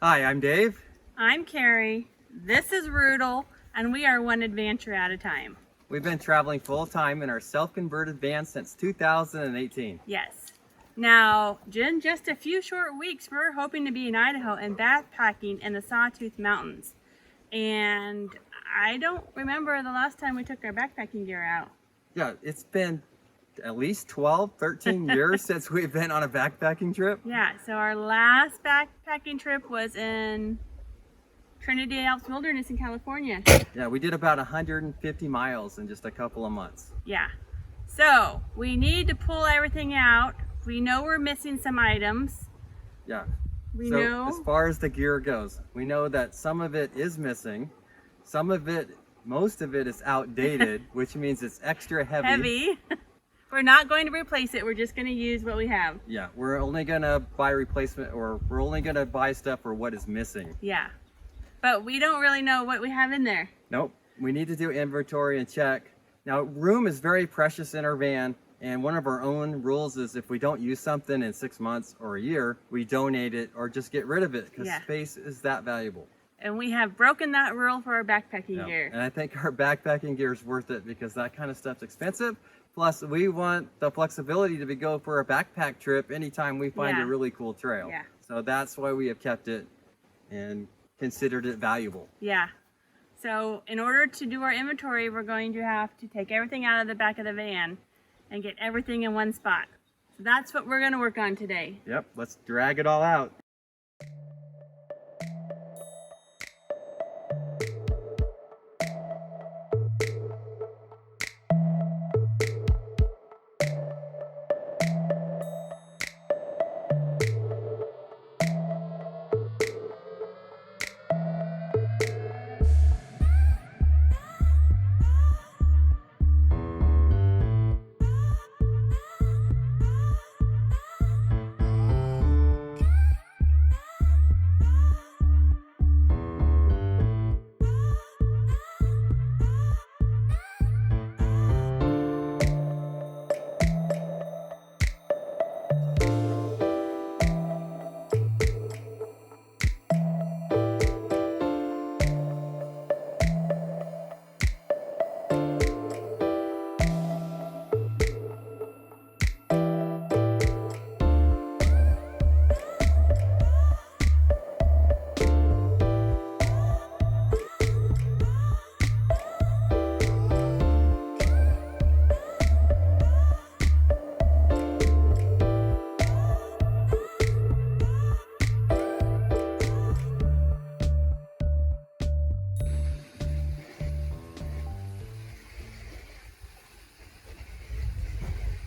Hi, I'm Dave. I'm Carrie. This is Rudel, and we are one adventure at a time. We've been traveling full-time in our self-converted van since 2018. Yes. Now, in just a few short weeks, we're hoping to be in Idaho and backpacking in the Sawtooth Mountains. And I don't remember the last time we took our backpacking gear out. Yeah, it's been at least 12, 13 years since we've been on a backpacking trip. Yeah, so our last backpacking trip was in Trinity Alps Wilderness in California. Yeah, we did about 150 miles in just a couple of months. Yeah. So, we need to pull everything out. We know we're missing some items. Yeah. We so know. As far as the gear goes, we know that some of it is missing. Some of it, most of it is outdated, which means it's extra heavy. We're not going to replace it. We're just going to use what we have. Yeah, we're only going to buy replacement, or we're only going to buy stuff for what is missing. Yeah. But we don't really know what we have in there. Nope. We need to do inventory and check. Now, room is very precious in our van, and one of our own rules is if we don't use something in 6 months or a year, we donate it or just get rid of it, because space is that valuable. And we have broken that rule for our backpacking gear. And I think our backpacking gear is worth it because that kind of stuff's expensive. Plus, we want the flexibility to go for a backpack trip anytime we find a really cool trail. Yeah. So that's why we have kept it and considered it valuable. Yeah. So in order to do our inventory, we're going to have to take everything out of the back of the van and get everything in one spot. So that's what we're going to work on today. Yep, let's drag it all out.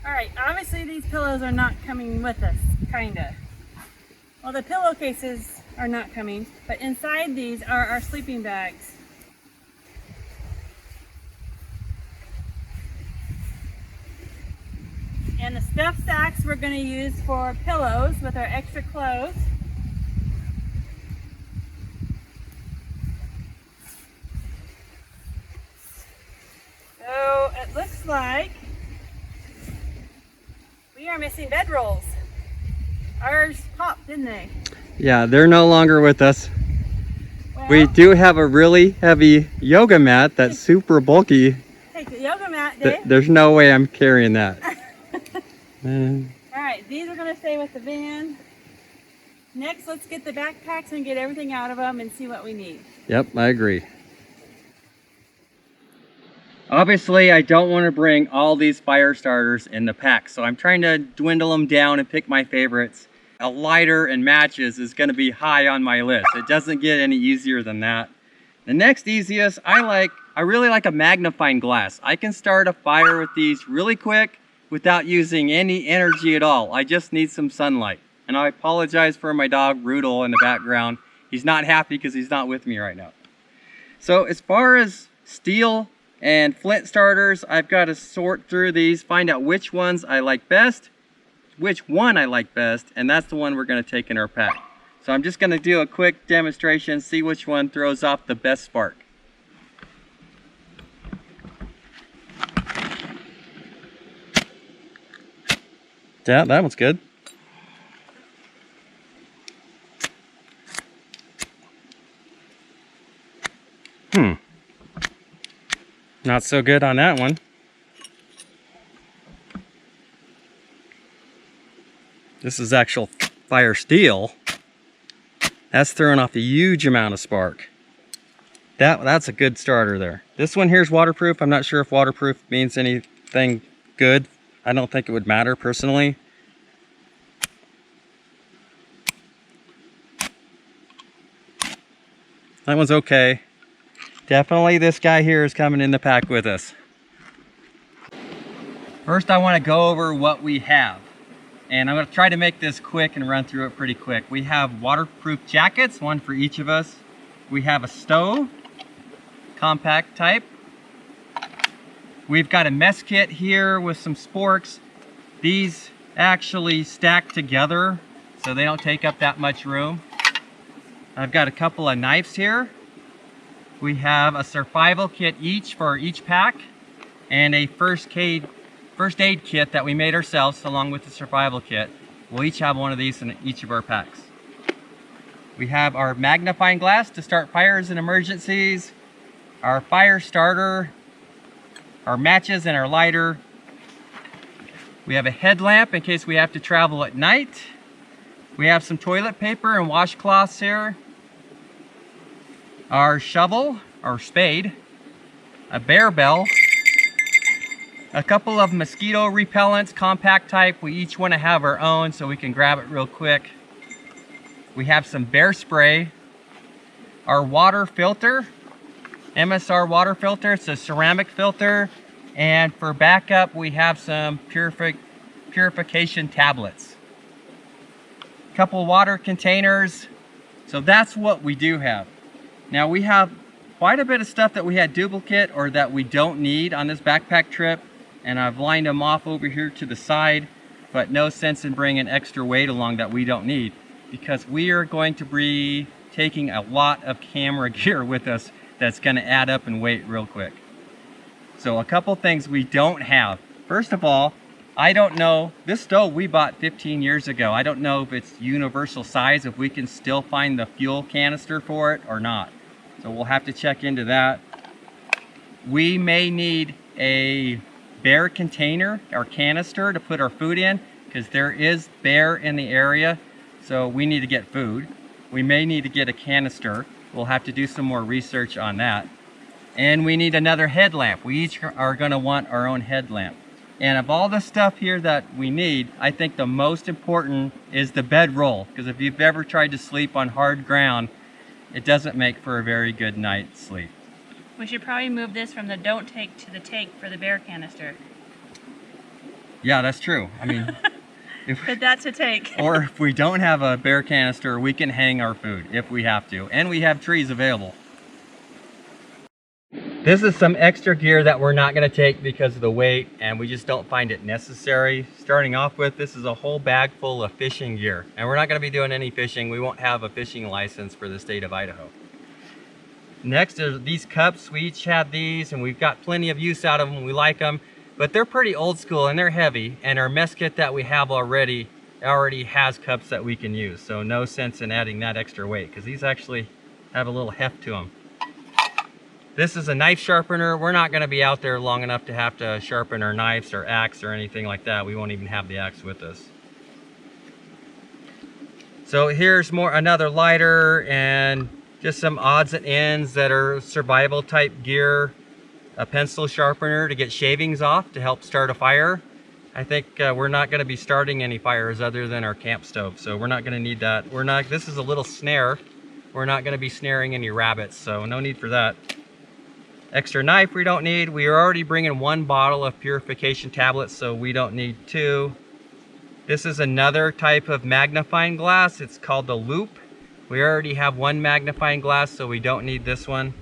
Alright, obviously these pillows are not coming with us, kinda. Well, the pillowcases are not coming, but inside these are our sleeping bags. And the stuff sacks we're going to use for pillows with our extra clothes. So it looks like we are missing bedrolls. Ours popped, didn't they? Yeah, they're no longer with us. Well, We do have a really heavy yoga mat that's super bulky. take the yoga mat, Dave. There's no way I'm carrying that. Alright, these are going to stay with the van. Next, let's get the backpacks and get everything out of them and see what we need. Yep, I agree. Obviously, I don't want to bring all these fire starters in the pack, so I'm trying to dwindle them down and pick my favorites. A lighter and matches is going to be high on my list. It doesn't get any easier than that. The next easiest, I really like a magnifying glass. I can start a fire with these really quick without using any energy at all. I just need some sunlight. And I apologize for my dog Rudel in the background. He's not happy because he's not with me right now. So as far as steel and flint starters, I've got to sort through these, find out which ones I like best, which one I like best, and that's the one we're going to take in our pack. So I'm just going to do a quick demonstration, see which one throws off the best spark. Yeah, that one's good. Not so good on that one. This is actual fire steel. That's throwing off a huge amount of spark. That's a good starter there. This one here is waterproof. I'm not sure if waterproof means anything good. I don't think it would matter personally. That one's okay. Definitely this guy here is coming in the pack with us. First I want to go over what we have. And I'm going to try to make this quick and run through it pretty quick. We have waterproof jackets, one for each of us. We have a stove, compact type. We've got a mess kit here with some sporks. These actually stack together so they don't take up that much room. I've got a couple of knives here. We have a survival kit each for each pack and a first aid kit that we made ourselves along with the survival kit. We'll each have one of these in each of our packs. We have our magnifying glass to start fires and emergencies, our fire starter, our matches and our lighter. We have a headlamp in case we have to travel at night. We have some toilet paper and washcloths here. Our shovel, or spade, a bear bell, a couple of mosquito repellents, compact type. We each want to have our own so we can grab it real quick. We have some bear spray, our water filter, MSR water filter. It's a ceramic filter. And for backup, we have some purification tablets. A couple water containers. So that's what we do have. Now we have quite a bit of stuff that we had duplicate or that we don't need on this backpack trip. And I've lined them off over here to the side, but no sense in bringing extra weight along that we don't need, because we are going to be taking a lot of camera gear with us that's going to add up in weight real quick. So a couple things we don't have. First of all, I don't know, this stove we bought 15 years ago. I don't know if it's universal size, if we can still find the fuel canister for it or not. So we'll have to check into that. We may need a bear container or canister to put our food in, because there is bear in the area, so we need to get food. We may need to get a canister. We'll have to do some more research on that. And we need another headlamp. We each are going to want our own headlamp. And of all the stuff here that we need, I think the most important is the bedroll, because if you've ever tried to sleep on hard ground, it doesn't make for a very good night's sleep. We should probably move this from the don't take to the take for the bear canister. Yeah, that's true. I mean, But that's a take. or if we don't have a bear canister, we can hang our food if we have to. And we have trees available. This is some extra gear that we're not going to take because of the weight, and we just don't find it necessary. Starting off with, this is a whole bag full of fishing gear. And we're not going to be doing any fishing. We won't have a fishing license for the state of Idaho. Next are these cups. We each have these, and we've got plenty of use out of them. We like them, but they're pretty old school and they're heavy. And our mess kit that we have already has cups that we can use. So no sense in adding that extra weight, because these actually have a little heft to them. This is a knife sharpener. We're not going to be out there long enough to have to sharpen our knives or axe or anything like that. We won't even have the axe with us. So here's another lighter and just some odds and ends that are survival type gear. A pencil sharpener to get shavings off to help start a fire. I think we're not going to be starting any fires other than our camp stove, so we're not going to need that. This is a little snare. We're not going to be snaring any rabbits, so no need for that. Extra knife we don't need. We are already bringing 1 bottle of purification tablets, so we don't need 2. This is another type of magnifying glass. It's called the loop. We already have 1 magnifying glass, so we don't need this one.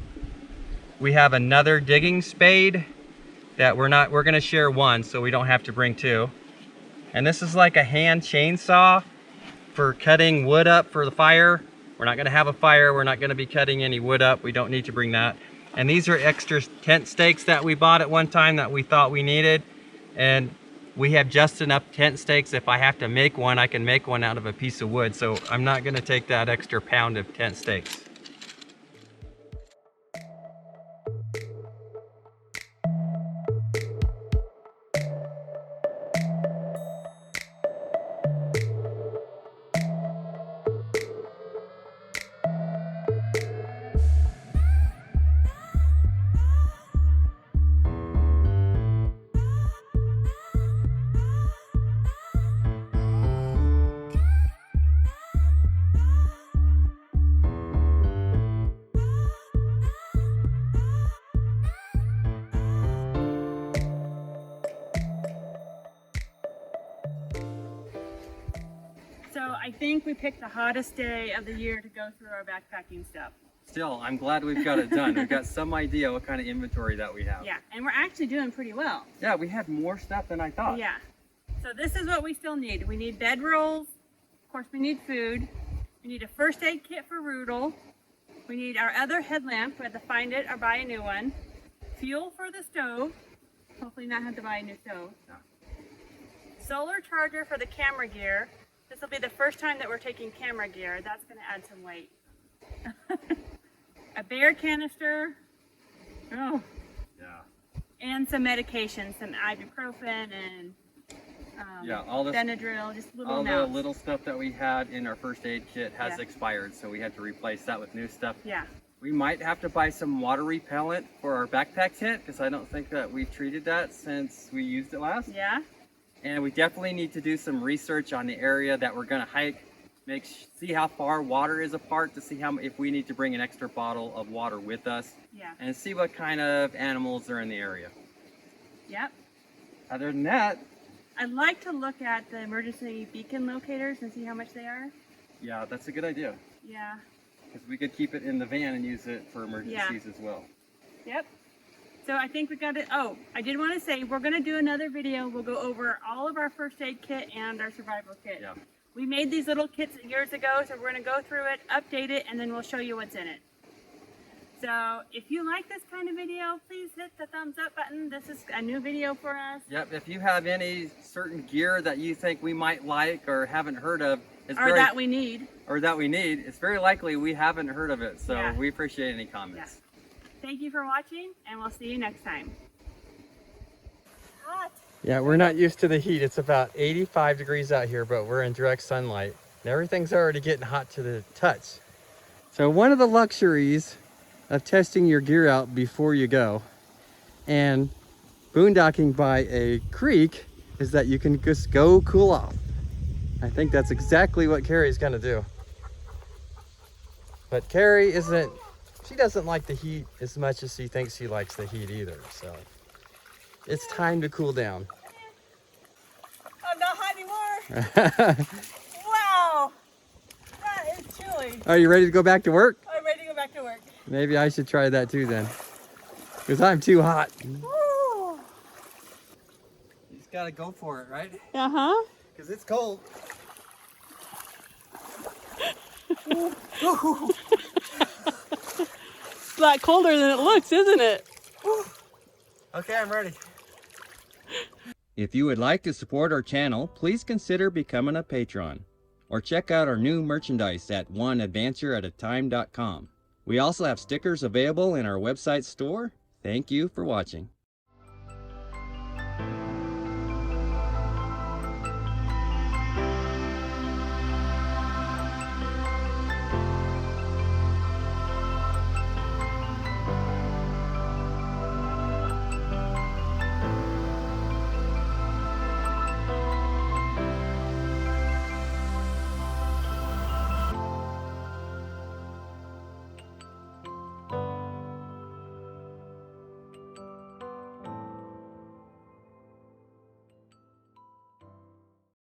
We have another digging spade that we're going to share 1, so we don't have to bring 2. And this is like a hand chainsaw for cutting wood up for the fire. We're not going to have a fire. We're not going to be cutting any wood up. We don't need to bring that. And these are extra tent stakes that we bought at one time that we thought we needed. And we have just enough tent stakes. If I have to make one, I can make one out of a piece of wood. So I'm not going to take that extra pound of tent stakes. I think we picked the hottest day of the year to go through our backpacking stuff. Still, I'm glad we've got it done. We've got some idea what kind of inventory that we have. Yeah, and we're actually doing pretty well. Yeah, we had more stuff than I thought. Yeah. So this is what we still need. We need bed rolls. Of course, we need food. We need a first aid kit for Rudel. We need our other headlamp. We have to find it or buy a new one. Fuel for the stove. Hopefully not have to buy a new stove. No. Solar charger for the camera gear. This will be the first time that we're taking camera gear. That's going to add some weight. A bear canister. Oh. Yeah. And some medication, some ibuprofen and yeah, all this, Benadryl, just little all amounts. the little stuff that we had in our first aid kit has Yeah. expired, so we had to replace that with new stuff. Yeah. We might have to buy some water repellent for our backpack kit because I don't think that we've treated that since we used it last. Yeah. And we definitely need to do some research on the area that we're going to hike. See how far water is apart to see if we need to bring an extra bottle of water with us. Yeah. And see what kind of animals are in the area. Yep. Other than that, I'd like to look at the emergency beacon locators and see how much they are. yeah, that's a good idea. Yeah. Because we could keep it in the van and use it for emergencies as well. Yep. So I think we got it. Oh, I did want to say we're going to do another video. We'll go over all of our first aid kit and our survival kit. Yeah. We made these little kits years ago, so we're going to go through it, update it, and then we'll show you what's in it. So if you like this kind of video, please hit the thumbs up button. This is a new video for us. Yep, if you have any certain gear that you think we might like or haven't heard of, That we need. It's very likely we haven't heard of it. So Yeah. we appreciate any comments. Thank you for watching, and we'll see you next time. Hot. Yeah, we're not used to the heat. It's about 85 degrees out here, but we're in direct sunlight. And everything's already getting hot to the touch. So one of the luxuries of testing your gear out before you go and boondocking by a creek is that you can just go cool off. I think that's exactly what Carrie's gonna do. But Carrie she doesn't like the heat as much as she thinks she likes the heat either, so it's time to cool down. I'm not hot anymore. Wow. That is chilly. Are you ready to go back to work? I'm ready to go back to work. Maybe I should try that too then, because I'm too hot. Woo. You just gotta go for it, right? Uh-huh. Because it's cold. It's a lot colder than it looks, isn't it? Okay, I'm ready. If you would like to support our channel, please consider becoming a patron, or check out our new merchandise at oneadventureatatime.com. We also have stickers available in our website store. Thank you for watching.